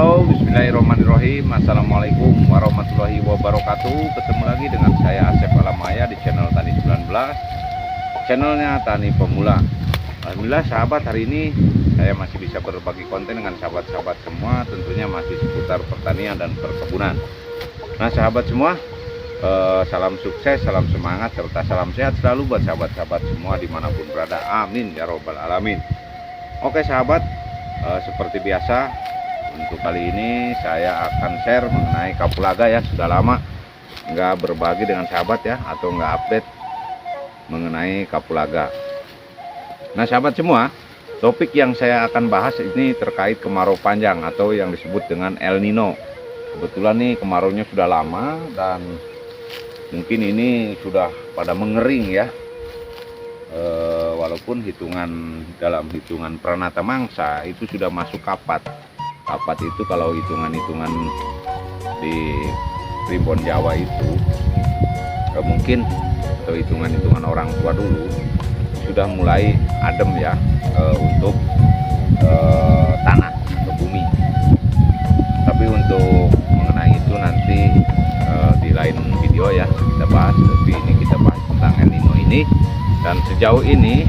Halo, bismillahirrahmanirrahim. Assalamualaikum warahmatullahi wabarakatuh. Ketemu lagi dengan saya Asep Alamaya di channel Tani 19, channelnya Tani Pemula. Alhamdulillah sahabat, hari ini saya masih bisa berbagi konten dengan sahabat-sahabat semua, tentunya masih seputar pertanian dan perkebunan. Nah sahabat semua, salam sukses, salam semangat, serta salam sehat selalu buat sahabat-sahabat semua dimanapun berada. Amin ya robbal alamin. Oke sahabat, seperti biasa untuk kali ini saya akan share mengenai kapulaga ya. Sudah lama nggak berbagi dengan sahabat ya, atau nggak update mengenai kapulaga. Nah sahabat semua, topik yang saya akan bahas ini terkait kemarau panjang atau yang disebut dengan El Nino. Kebetulan nih kemaraunya sudah lama dan mungkin ini sudah pada mengering ya. Walaupun dalam hitungan Pranata Mangsa itu sudah masuk kapat. Kapat itu kalau hitungan-hitungan di Primbon Jawa itu mungkin, atau hitungan-hitungan orang tua dulu sudah mulai adem ya, untuk tanah atau bumi. Tapi untuk mengenai itu nanti di lain video ya kita bahas. Tapi ini kita bahas tentang El Nino ini. Dan sejauh ini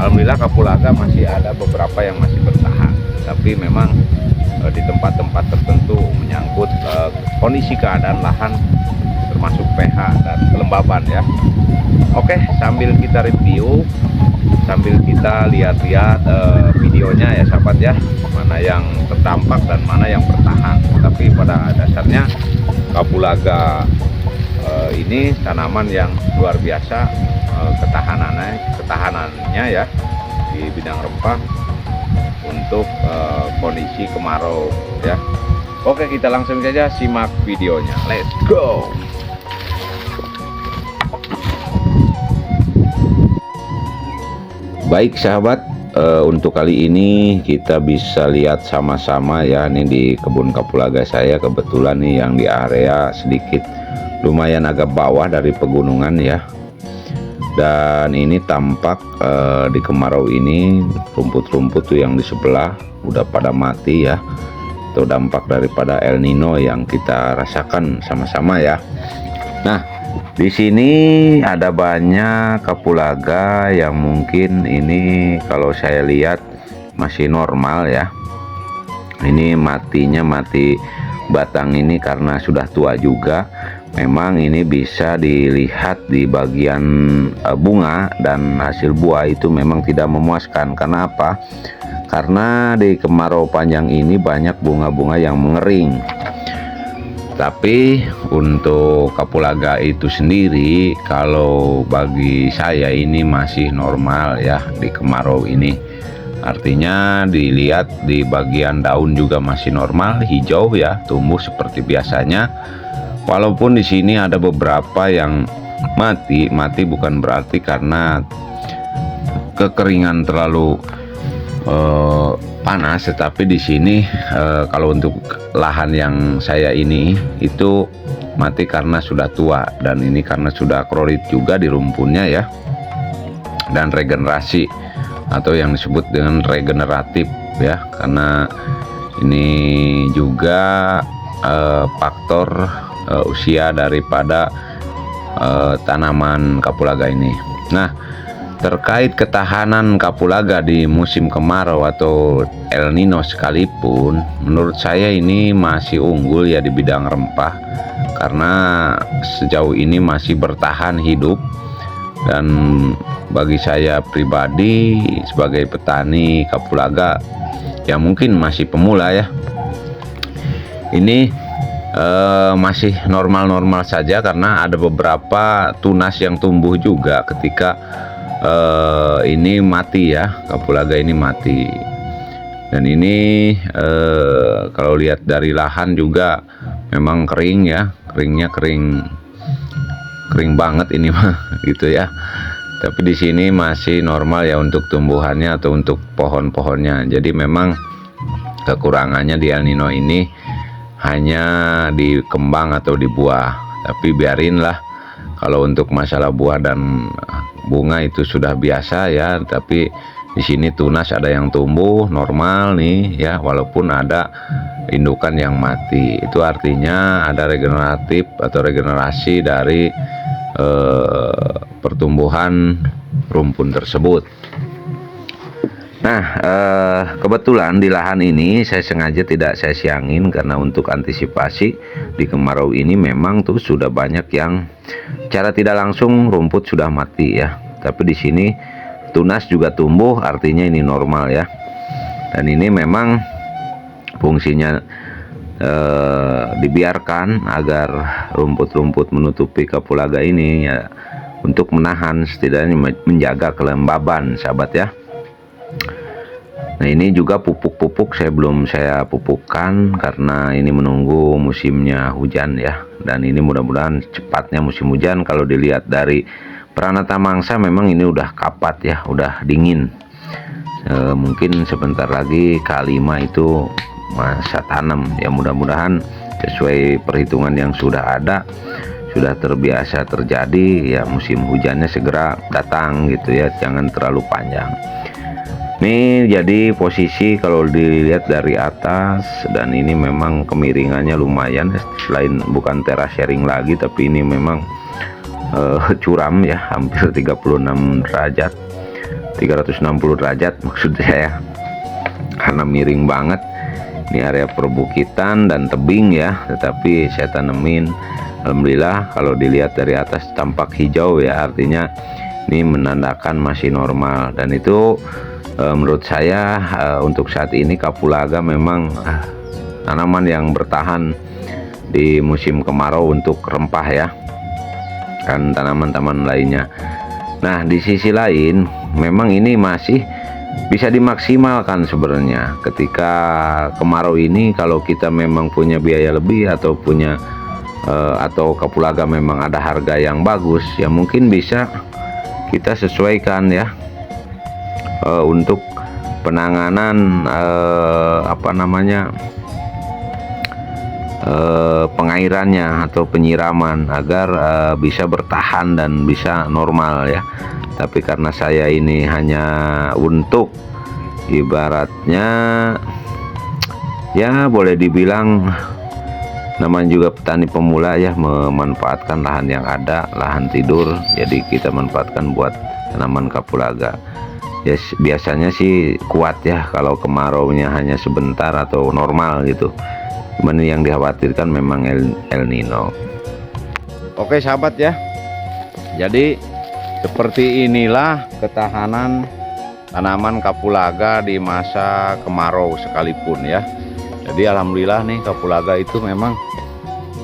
alhamdulillah kapulaga masih ada beberapa yang masih bertahan, tapi memang di tempat-tempat tertentu menyangkut kondisi keadaan lahan, termasuk pH dan kelembaban ya. Oke, sambil kita review, sambil kita lihat-lihat videonya ya sahabat ya, mana yang terdampak dan mana yang bertahan. Tapi pada dasarnya kapulaga ini tanaman yang luar biasa ketahanannya ya di bidang rempah untuk kondisi kemarau ya. Oke, kita langsung saja simak videonya, let's go. Baik sahabat, untuk kali ini kita bisa lihat sama-sama ya, ini di kebun kapulaga saya. Kebetulan nih yang di area sedikit lumayan agak bawah dari pegunungan ya. Dan ini tampak di kemarau ini rumput-rumput tuh yang di sebelah udah pada mati ya, atau dampak daripada El Nino yang kita rasakan sama-sama ya. Nah, di sini ada banyak kapulaga yang mungkin ini kalau saya lihat masih normal ya. Ini mati batang ini karena sudah tua juga. Memang ini bisa dilihat di bagian bunga dan hasil buah itu memang tidak memuaskan. Karena apa? Karena di kemarau panjang ini banyak bunga-bunga yang mengering. Tapi untuk kapulaga itu sendiri, kalau bagi saya ini masih normal ya di kemarau ini. Artinya dilihat di bagian daun juga masih normal, hijau ya, tumbuh seperti biasanya. Walaupun di sini ada beberapa yang mati bukan berarti karena kekeringan terlalu panas, tetapi di sini kalau untuk lahan yang saya ini itu mati karena sudah tua, dan ini karena sudah krorit juga di rumpunnya ya, dan regenerasi atau yang disebut dengan regeneratif ya, karena ini juga faktor usia daripada tanaman kapulaga ini. Nah, terkait ketahanan kapulaga di musim kemarau atau El Nino sekalipun, menurut saya ini masih unggul ya di bidang rempah, karena sejauh ini masih bertahan hidup. Dan bagi saya pribadi sebagai petani kapulaga yang mungkin masih pemula ya, ini masih normal-normal saja, karena ada beberapa tunas yang tumbuh juga ketika ini mati ya, kapulaga ini mati. Dan ini kalau lihat dari lahan juga memang kering ya, kering banget ini mah gitu ya. Tapi di sini masih normal ya untuk tumbuhannya atau untuk pohon-pohonnya. Jadi memang kekurangannya di El Nino ini hanya di kembang atau di buah. Tapi biarinlah, kalau untuk masalah buah dan bunga itu sudah biasa ya. Tapi Di sini tunas ada yang tumbuh normal nih ya, walaupun ada indukan yang mati. Itu artinya ada regeneratif atau regenerasi dari pertumbuhan rumpun tersebut. Nah, kebetulan di lahan ini saya sengaja tidak saya siangin karena untuk antisipasi di kemarau ini memang tuh sudah banyak yang cara tidak langsung rumput sudah mati ya. Tapi di sini tunas juga tumbuh, artinya ini normal ya. Dan ini memang fungsinya dibiarkan agar rumput-rumput menutupi kapulaga ini ya, untuk menahan, setidaknya menjaga kelembaban sahabat ya. Nah, ini juga pupuk-pupuk belum saya pupukkan karena ini menunggu musimnya hujan ya. Dan ini mudah-mudahan cepatnya musim hujan. Kalau dilihat dari Pranata Mangsa memang ini udah kapat ya, udah dingin. Mungkin sebentar lagi K5 itu masa tanam ya, mudah-mudahan sesuai perhitungan yang sudah ada, sudah terbiasa terjadi ya, musim hujannya segera datang gitu ya, jangan terlalu panjang. Nih jadi posisi kalau dilihat dari atas, dan ini memang kemiringannya lumayan, selain bukan teras sharing lagi tapi ini memang curam ya, hampir 36 derajat, 360 derajat maksud saya, karena miring banget. Ini area perbukitan dan tebing ya, tetapi saya tanemin alhamdulillah. Kalau dilihat dari atas tampak hijau ya, artinya ini menandakan masih normal. Dan itu menurut saya untuk saat ini kapulaga memang tanaman yang bertahan di musim kemarau untuk rempah ya, kan tanaman-tanaman lainnya. Nah, di sisi lain memang ini masih bisa dimaksimalkan sebenarnya ketika kemarau ini. Kalau kita memang punya biaya lebih atau punya atau kapulaga memang ada harga yang bagus ya, mungkin bisa kita sesuaikan ya untuk penanganan pengairannya atau penyiraman agar bisa bertahan dan bisa normal ya. Tapi karena saya ini hanya untuk ibaratnya ya, boleh dibilang namanya juga petani pemula ya, memanfaatkan lahan yang ada, lahan tidur, jadi kita manfaatkan buat tanaman kapulaga. Ya biasanya sih kuat ya kalau kemaraunya hanya sebentar atau normal gitu. Cuman yang dikhawatirkan memang El Nino. Oke sahabat ya, jadi seperti inilah ketahanan tanaman kapulaga di masa kemarau sekalipun ya. Jadi alhamdulillah nih, kapulaga itu memang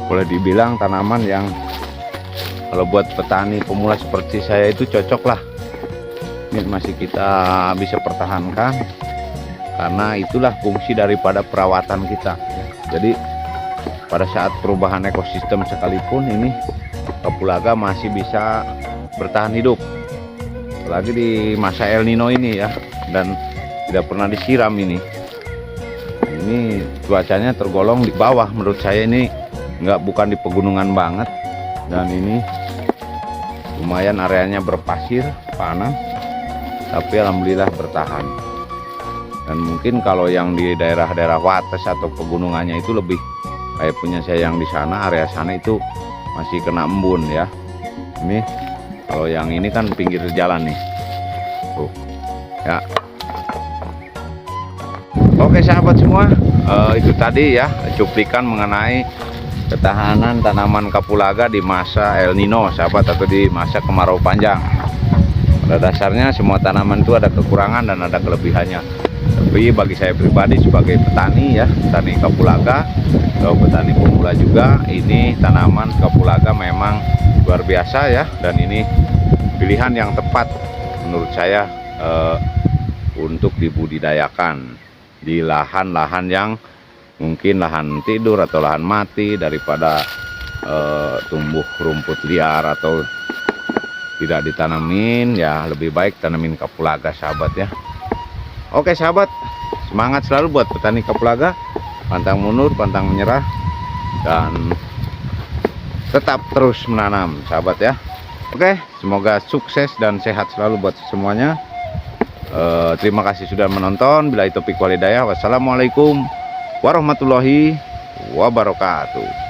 boleh dibilang tanaman yang kalau buat petani pemula seperti saya itu cocok lah. Ini masih kita bisa pertahankan karena itulah fungsi daripada perawatan kita. Jadi pada saat perubahan ekosistem sekalipun ini kapulaga masih bisa bertahan hidup, apalagi di masa El Nino ini ya, dan tidak pernah disiram. Ini cuacanya tergolong di bawah menurut saya, ini bukan di pegunungan banget, dan ini lumayan areanya berpasir panas, tapi alhamdulillah bertahan. Dan mungkin kalau yang di daerah-daerah Wates atau pegunungannya itu lebih kayak punya saya yang di sana, area sana itu masih kena embun ya. Ini kalau yang ini kan pinggir jalan nih tuh ya. Oke sahabat semua, itu tadi ya cuplikan mengenai ketahanan tanaman kapulaga di masa El Nino sahabat, atau di masa kemarau panjang. Pada dasarnya semua tanaman itu ada kekurangan dan ada kelebihannya. Tapi bagi saya pribadi sebagai petani ya, petani kapulaga atau petani pemula juga, ini tanaman kapulaga memang luar biasa ya, dan ini pilihan yang tepat menurut saya untuk dibudidayakan di lahan-lahan yang mungkin lahan tidur atau lahan mati, daripada tumbuh rumput liar atau tidak ditanamin ya, lebih baik tanamin kapulaga sahabat ya. Oke sahabat, semangat selalu buat petani kapulaga, pantang mundur, pantang menyerah, dan tetap terus menanam sahabat ya. Oke, semoga sukses dan sehat selalu buat semuanya. Terima kasih sudah menonton. Bila itu taufiq wal hidayah. Wassalamualaikum warahmatullahi wabarakatuh.